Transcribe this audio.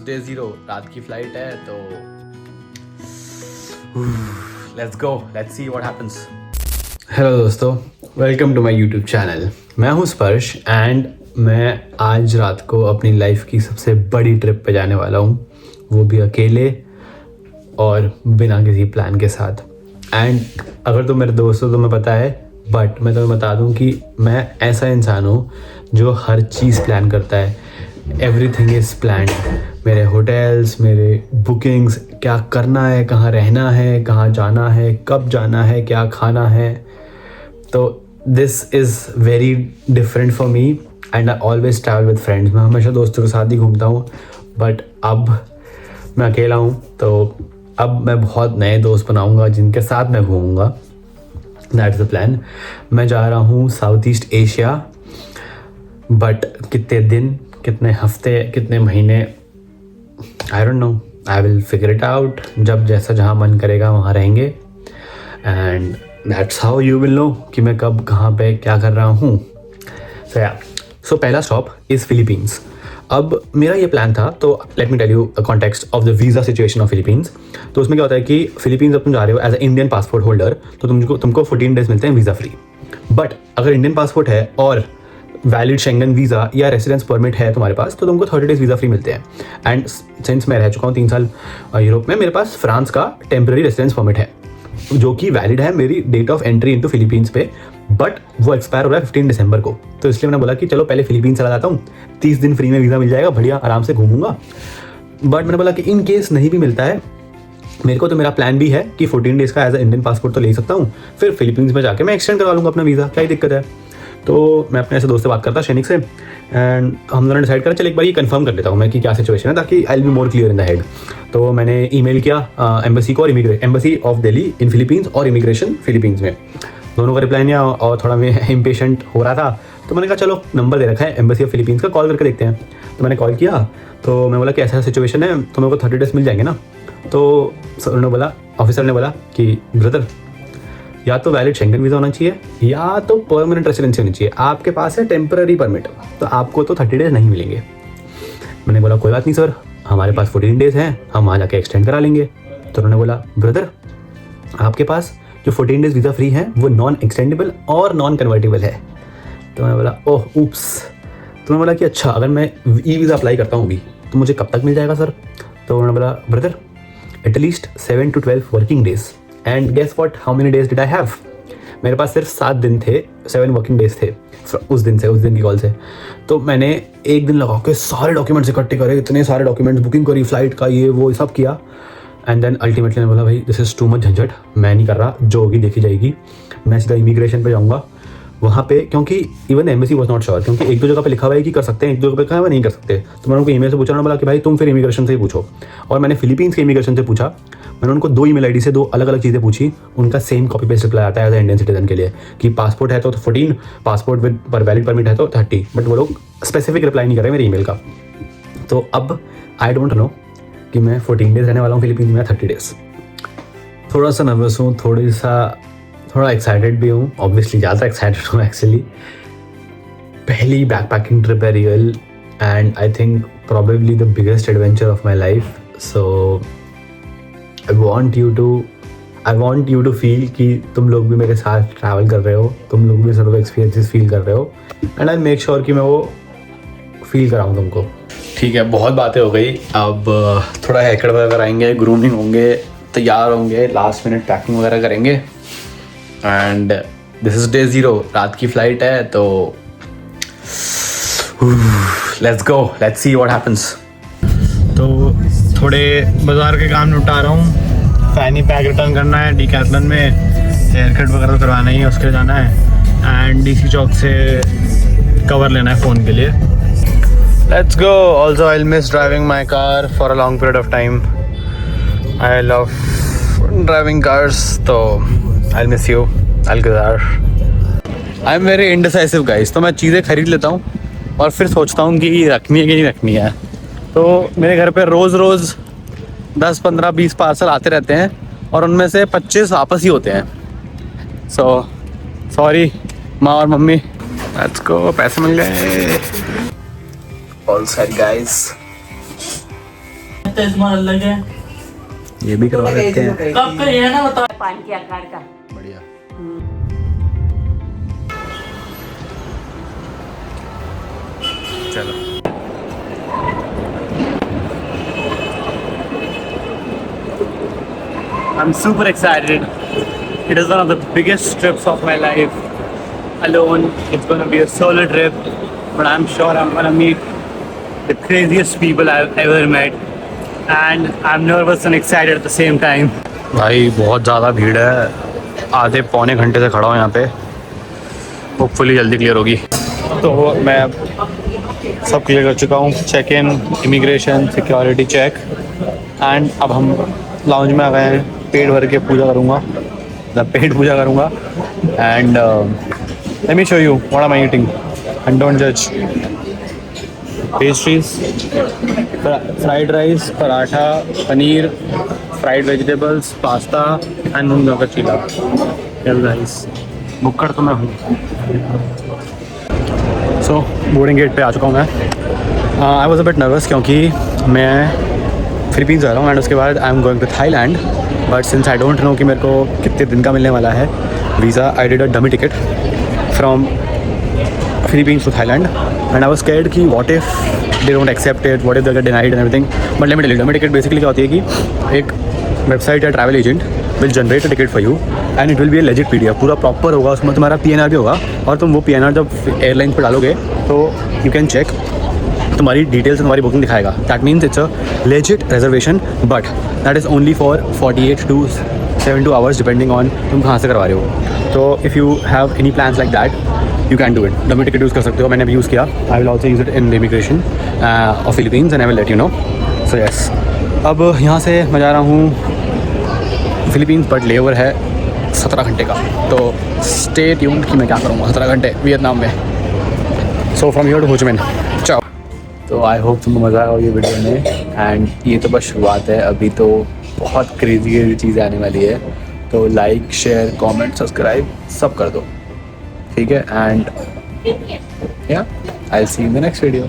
Day 0, रात की flight है तो let's go, let's see what happens. Hello दोस्तों, welcome to my YouTube channel. मैं हूं स्पर्श एंड मैं आज रात को अपनी लाइफ की सबसे बड़ी ट्रिप पे जाने वाला हूं, वो भी अकेले और बिना किसी प्लान के साथ। एंड अगर तुम मेरे दोस्त हो तो मैं पता है, बट मैं तुम्हें बता दूं कि मैं ऐसा इंसान हूँ जो हर चीज़ प्लान करता है। Everything is planned. मेरे होटल्स, मेरे बुकिंग्स, क्या करना है, कहाँ रहना है, कहाँ जाना है, कब जाना है, क्या खाना है। तो this is very different for me and I always travel with friends. मैं हमेशा दोस्तों के साथ ही घूमता हूँ, बट अब मैं अकेला हूँ तो अब मैं बहुत नए दोस्त बनाऊँगा जिनके साथ मैं घूमूँगा। That's the plan. मैं जा रहा हूँ साउथ ईस्ट एशिया, बट कितने दिन, कितने हफ्ते, कितने महीने, I don't know. I will figure it out. जब जैसा जहाँ मन करेगा वहाँ रहेंगे and that's how you will know कि मैं कब कहाँ पे क्या कर रहा हूँ। सो पहला स्टॉप इज़ फिलीपींस। अब मेरा ये प्लान था, तो let me tell you context of the visa situation of Philippines. तो उसमें क्या होता है कि फिलीपींस जब तुम जा रहे हो as a Indian passport holder तो तुमको 14 डेज मिलते हैं वीज़ा फ्री। बट अगर इंडियन पासपोर्ट है और वैलिड शेंगन वीज़ा या रेसिडेंस परमिट है तुम्हारे पास तो तुमको 30 डेज वीज़ा फ्री मिलते हैं। एंड सिंस मैं रह चुका हूँ 3 साल यूरोप में, मेरे पास फ्रांस का टेम्पररी रेसिडेंस परमिट है जो कि वैलिड है मेरी date of entry into Philippines पे, बट वो एक्सपायर हो रहा है 15 दिसंबर को। तो इसलिए मैंने बोला कि चलो पहले फिलीपींस चला जाता हूँ, 30 दिन फ्री में वीज़ा मिल जाएगा, बढ़िया आराम से घूमूंगा। बट मैंने बोला कि इन केस नहीं भी मिलता है मेरे को, तो मेरा प्लान भी है कि 14 डेज़ का एज अ इंडियन पासपोर्ट तो ले सकता हूँ, फिर फिलीपींस में जाके मैं एक्सटेंड करवा लूँगा अपना वीज़ा, क्या ही दिक्कत है। तो मैं अपने ऐसे दोस्त से बात करता सैनिक से एंड हम दोनों डिसाइड करा चल एक बार ये कंफर्म कर लेता हूँ मैं कि क्या सिचुएशन है, ताकि I will be more clear in the head. तो मैंने ईमेल किया एम्बेसी को और embassy of Delhi in Philippines और इमिग्रेशन फिलीपींस में, दोनों का रिप्लाई नहीं आया और थोड़ा मैं इम्पेशेंट हो रहा था। तो मैंने कहा चलो नंबर दे रखा है एम्बेसी ऑफ फिलीपींस का, कॉल करके देखते हैं। तो मैंने कॉल किया तो मैं बोला कि ऐसा सिचुएशन है तो मेरे को 30 डेज मिल जाएंगे ना। तो उन्होंने बोला, ऑफिसर ने बोला कि ब्रदर या तो वैलिड शेंगन वीज़ा होना चाहिए या तो परमानेंट रेसिडेंसी होनी चाहिए, आपके पास है टेम्पररी परमिट तो आपको तो 30 डेज नहीं मिलेंगे। मैंने बोला कोई बात नहीं सर, हमारे पास 14 डेज हैं, हम वहाँ जाके एक्सटेंड करा लेंगे। तो उन्होंने बोला ब्रदर आपके पास जो 14 डेज वीज़ा फ्री है वो नॉन एक्सटेंडेबल और नॉन कन्वर्टेबल है। तो मैंने बोला ओह ऊप्स। तो मैंने बोला कि अच्छा अगर मैं ई वीज़ा अप्लाई करता हूँ भी तो मुझे कब तक मिल जाएगा सर। तो उन्होंने बोला brother at least 7 to 12 working days. And guess what, how many days did I have? मेरे पास सिर्फ 7 दिन थे, 7 वर्किंग डेज थे उस दिन की कॉल से। तो मैंने एक दिन लगा के सारे डॉक्यूमेंट्स इकट्ठे करे, इतने सारे डॉक्यूमेंट्स, बुकिंग करी, फ्लाइट का ये वो सब किया। एंड देन अल्टीमेटली मैंने बोला भाई दिस इज़ टू मच झंझट, मैं नहीं कर रहा, जो होगी देखी जाएगी। मैं सीधा इमिग्रेशन पे जाऊँगा वहाँ पे, क्योंकि even embassy was not sure, क्योंकि एक दो जगह पे लिखा हुआ है कि कर सकते हैं, एक दो जगह पे लिखा हुआ है नहीं कर सकते। तो मैंने उनको ईमेल से पूछा, उन्होंने बोला कि भाई तुम फिर इमिग्रेशन से ही पूछो। और मैंने फिलीपींस के इमिग्रेशन से पूछा, मैंने उनको 2 ईमेल आईडी से 2 अलग अलग चीज़ें पूछी, उनका सेम कॉपी पेस्ट रिप्लाई आता है एज अ इंडियन सिटीजन के लिए कि पासपोर्ट है तो 14, पासपोर्ट विद पर वैलिड परमिट है तो 30, बट वो लोग स्पेसिफिक रिप्लाई नहीं कर रहे मेरे ईमेल का। तो अब आई डोंट नो कि मैं 14 डेज रहने वाला हूँ फिलीपींस में, 30 डेज। थोड़ा सा नर्वस हूँ, थोड़ा एक्साइटेड भी हूँ, ऑब्वियसली ज़्यादा एक्साइटेड हूँ एक्चुअली। पहली बैकपैकिंग ट्रिप है real and I think probably the biggest adventure of my life. So I want you to feel कि तुम लोग भी मेरे साथ ट्रैवल कर रहे हो, तुम लोग भी सब एक्सपीरियंसेस फील कर रहे हो एंड आई मेक श्योर कि मैं वो फील कराऊँ तुमको। ठीक है, बहुत बातें हो गई, अब थोड़ा हेयर कट वगैरह कराएंगे, ग्रूमिंग होंगे, तैयार होंगे, लास्ट मिनट पैकिंग वगैरह करेंगे। एंड दिस इज़ डे 0, रात की फ्लाइट है तो let's go, let's see what happens. तो थोड़े बाज़ार के काम निपटा रहा हूँ, फैनी पैक रिटर्न करना है, डीकैथलॉन में हेयर कट वगैरह करवाना ही है, उसके लिए जाना है एंड डीसी चौक से कवर लेना है फ़ोन के लिए। Let's go. Also I will miss driving my car for a long period of time. I love driving cars, तो I miss you Alcazar. I am very indecisive guys, तो मैं चीज़ें खरीद लेता हूँ और फिर सोचता हूँ कि रखनी है कि नहीं रखनी है। तो मेरे घर पे रोज़ 10, 15, 20 पार्सल आते रहते हैं और उनमें से 25 वापस ही होते हैं। सो सॉरी माँ और मम्मी। लेट्स गो, पैसे मिल गए। ऑल सेट गाइस, चश्मा अलग है। ये भी करवा देते हैं। कब का ये है ना बता। पान के आकार का। बढ़िया। चलो I'm super excited. It is one of the biggest trips of my life. Alone, it's gonna be a solo trip, but I'm sure I'm gonna meet the craziest people I've ever met. And I'm nervous and excited at the same time. भाई बहुत ज़्यादा भीड़ है, आधे पौने घंटे से खड़ा हूँ यहाँ पे। होपफुली जल्दी क्लियर होगी। तो मैं सब क्लियर कर चुका हूँ, check in, immigration, security check, and अब हम लाउंज में आ गए हैं। पेट भर के पूजा करूँगा, मतलब पेट पूजा करूँगा। And let me show you what am I eating and don't जज। Pastries, fried rice, paratha, paneer, fried vegetables, pasta and moong का चीला। गाइस बुक्कड़ तो मैं हूँ। सो बोर्डिंग गेट पे आ चुका हूँ मैं। I was a bit nervous क्योंकि मैं फिलीपींस जा रहा हूँ एंड उसके बाद I am going to Thailand. But since I don't know कि मेरे को कितने दिन का मिलने वाला है visa, I did a dummy ticket from Philippines to Thailand and I was scared कि what if they don't accept it, what if they get denied and everything. But let me tell you, dummy ticket basically क्या होती है कि एक website या travel agent will generate a ticket for you and it will be A legit PDF, पूरा proper होगा। उसमें तुम्हारा PNR भी होगा और तुम वो PNR जब एयरलाइन पर डालोगे तो यू कैन चेक, तुम्हारी डिटेल्स तुम्हारी बुकिंग दिखाएगा। That means it's a legit reservation, but that is only for 48 to 72 hours depending on तुम कहाँ से करवा रहे हो। तो if you have any plans like that you can do it. Dummy ticket use कर सकते हो, मैंने भी यूज़ किया। I will also use it in the immigration of Philippines and I will let you know. So yes, अब यहाँ से मैं जा रहा हूँ फिलीपींस, बट लेओवर है 17 घंटे का। तो स्टे ट्यून्ड कि मैं क्या करूँगा 17 घंटे वियतनाम में। सो फ्रॉम हियर टू हो ची मिन, चाओ। तो आई होप तुमको मज़ा आया ये वीडियो में। एंड ये तो बस शुरुआत है, अभी तो बहुत क्रेजी चीज़ें आने वाली है। तो लाइक, शेयर, कमेंट, सब्सक्राइब सब कर दो, ठीक है। एंड या I will see you in the next video.